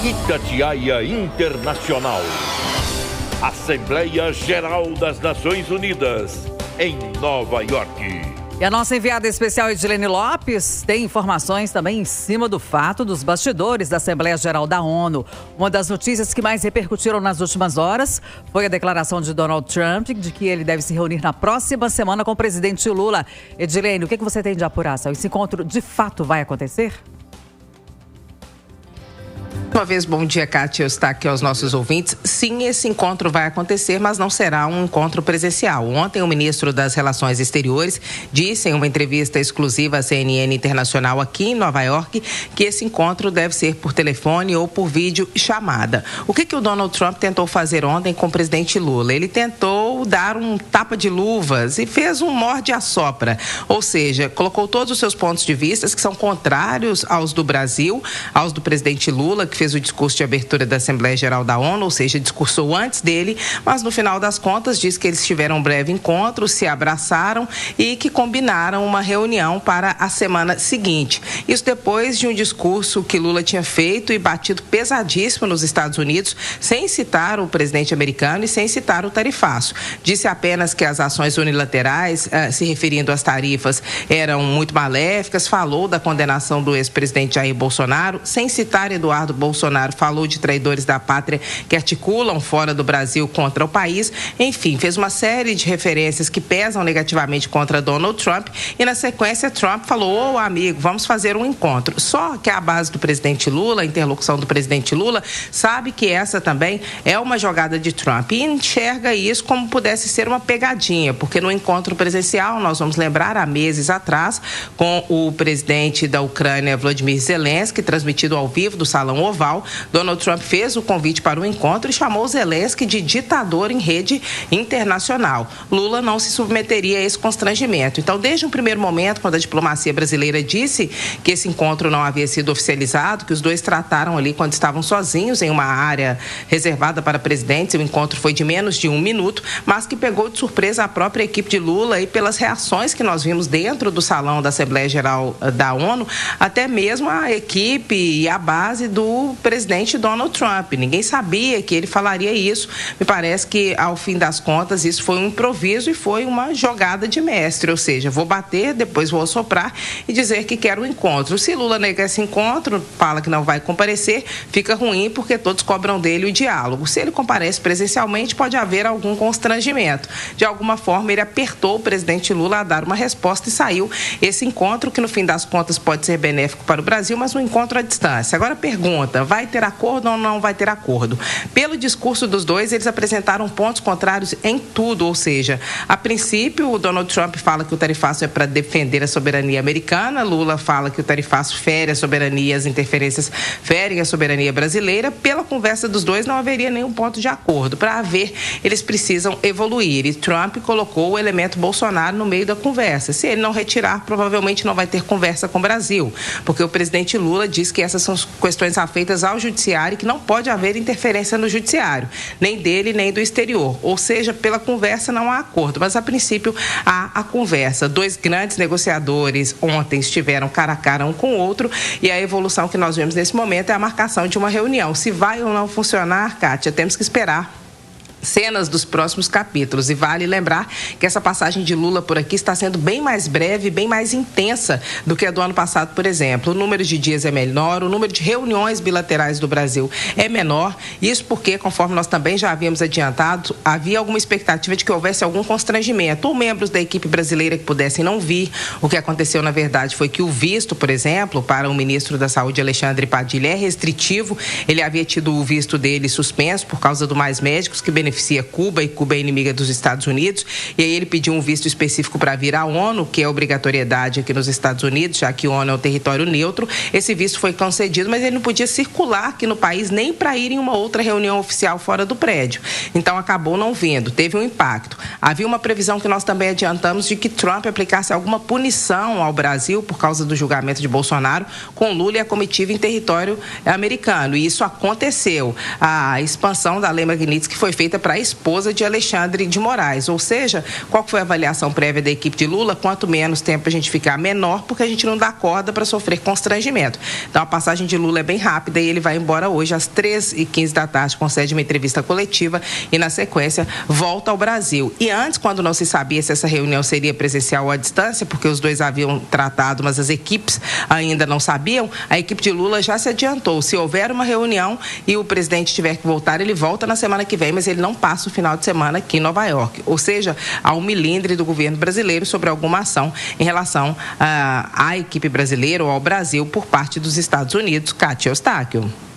Itatiaia Internacional. Assembleia Geral das Nações Unidas, em Nova York. E a nossa enviada especial Edilene Lopes tem informações também em cima do fato dos bastidores da Assembleia Geral da ONU. Uma das notícias que mais repercutiram nas últimas horas foi a declaração de Donald Trump de que ele deve se reunir na próxima semana com o presidente Lula. Edilene, o que você tem de apuração? Esse encontro de fato vai acontecer? Uma vez, bom dia, Kátia, eu estou aqui aos nossos ouvintes. Sim, esse encontro vai acontecer, mas não será um encontro presencial. Ontem, o ministro das Relações Exteriores disse em uma entrevista exclusiva à CNN Internacional aqui em Nova York que esse encontro deve ser por telefone ou por vídeo chamada. O que o Donald Trump tentou fazer ontem com o presidente Lula? Ele tentou dar um tapa de luvas e fez um morde-a-sopra, ou seja, colocou todos os seus pontos de vista que são contrários aos do Brasil, aos do presidente Lula, que fez o discurso de abertura da Assembleia Geral da ONU, ou seja, discursou antes dele, mas no final das contas disse que eles tiveram um breve encontro, se abraçaram e que combinaram uma reunião para a semana seguinte. Isso depois de um discurso que Lula tinha feito e batido pesadíssimo nos Estados Unidos, sem citar o presidente americano e sem citar o tarifaço. Disse apenas que as ações unilaterais, se referindo às tarifas, eram muito maléficas, falou da condenação do ex-presidente Jair Bolsonaro, sem citar Eduardo Bolsonaro, falou de traidores da pátria que articulam fora do Brasil contra o país. Enfim, fez uma série de referências que pesam negativamente contra Donald Trump e, na sequência, Trump falou: ô amigo, vamos fazer um encontro. Só que a base do presidente Lula, a interlocução do presidente Lula, sabe que essa também é uma jogada de Trump e enxerga isso como pudesse ser uma pegadinha, porque no encontro presencial, nós vamos lembrar, há meses atrás, com o presidente da Ucrânia, Volodymyr Zelensky, transmitido ao vivo do Salão Oval, Donald Trump fez o convite para o encontro e chamou Zelensky de ditador em rede internacional. Lula não se submeteria a esse constrangimento. Então, desde um primeiro momento, quando a diplomacia brasileira disse que esse encontro não havia sido oficializado, que os dois trataram ali quando estavam sozinhos em uma área reservada para presidentes, o encontro foi de menos de 1 minuto, mas que pegou de surpresa a própria equipe de Lula e pelas reações que nós vimos dentro do salão da Assembleia Geral da ONU, até mesmo a equipe e a base do presidente Donald Trump. Ninguém sabia que ele falaria isso. Me parece que, ao fim das contas, isso foi um improviso e foi uma jogada de mestre, ou seja, vou bater, depois vou assoprar e dizer que quero um encontro. Se Lula negar esse encontro, fala que não vai comparecer, fica ruim porque todos cobram dele o diálogo. Se ele comparece presencialmente, pode haver algum constrangimento. De alguma forma, ele apertou o presidente Lula a dar uma resposta e saiu esse encontro que, no fim das contas, pode ser benéfico para o Brasil, mas um encontro à distância. Agora, pergunta: vai ter acordo ou não vai ter acordo? Pelo discurso dos dois, eles apresentaram pontos contrários em tudo, ou seja, a princípio, o Donald Trump fala que o tarifaço é para defender a soberania americana, Lula fala que o tarifaço fere a soberania, as interferências ferem a soberania brasileira. Pela conversa dos dois, não haveria nenhum ponto de acordo. Para haver, eles precisam evoluir. E Trump colocou o elemento Bolsonaro no meio da conversa. Se ele não retirar, provavelmente não vai ter conversa com o Brasil, porque o presidente Lula diz que essas são questões afeitas ao judiciário, que não pode haver interferência no judiciário, nem dele, nem do exterior. Ou seja, pela conversa não há acordo, mas a princípio há a conversa. Dois grandes negociadores ontem estiveram cara a cara um com o outro e a evolução que nós vemos nesse momento é a marcação de uma reunião. Se vai ou não funcionar, Kátia, temos que esperar cenas dos próximos capítulos. E vale lembrar que essa passagem de Lula por aqui está sendo bem mais breve, bem mais intensa do que a do ano passado, por exemplo. O número de dias é menor, o número de reuniões bilaterais do Brasil é menor. Isso porque, conforme nós também já havíamos adiantado, havia alguma expectativa de que houvesse algum constrangimento, ou membros da equipe brasileira que pudessem não vir. O que aconteceu, na verdade, foi que o visto, por exemplo, para o ministro da Saúde, Alexandre Padilha, é restritivo. Ele havia tido o visto dele suspenso por causa do Mais Médicos, que beneficia Cuba, e Cuba é inimiga dos Estados Unidos, e aí ele pediu um visto específico para vir à ONU, que é obrigatoriedade aqui nos Estados Unidos, já que a ONU é um território neutro. Esse visto foi concedido, mas ele não podia circular aqui no país nem para ir em uma outra reunião oficial fora do prédio. Então acabou não vindo, teve um impacto. Havia uma previsão que nós também adiantamos de que Trump aplicasse alguma punição ao Brasil por causa do julgamento de Bolsonaro com Lula e a comitiva em território americano, e isso aconteceu. A expansão da Lei Magnitsky foi feita feita para a esposa de Alexandre de Moraes. Ou seja, qual foi a avaliação prévia da equipe de Lula? Quanto menos tempo a gente ficar, menor, porque a gente não dá corda para sofrer constrangimento. Então, a passagem de Lula é bem rápida e ele vai embora hoje às 3h15 da tarde, concede uma entrevista coletiva e, na sequência, volta ao Brasil. E antes, quando não se sabia se essa reunião seria presencial ou à distância, porque os dois haviam tratado, mas as equipes ainda não sabiam, a equipe de Lula já se adiantou. Se houver uma reunião e o presidente tiver que voltar, ele volta na semana que vem, mas ele não passa o final de semana aqui em Nova York. Ou seja, há um milindre do governo brasileiro sobre alguma ação em relação à equipe brasileira ou ao Brasil por parte dos Estados Unidos. Cátia Eustáquio.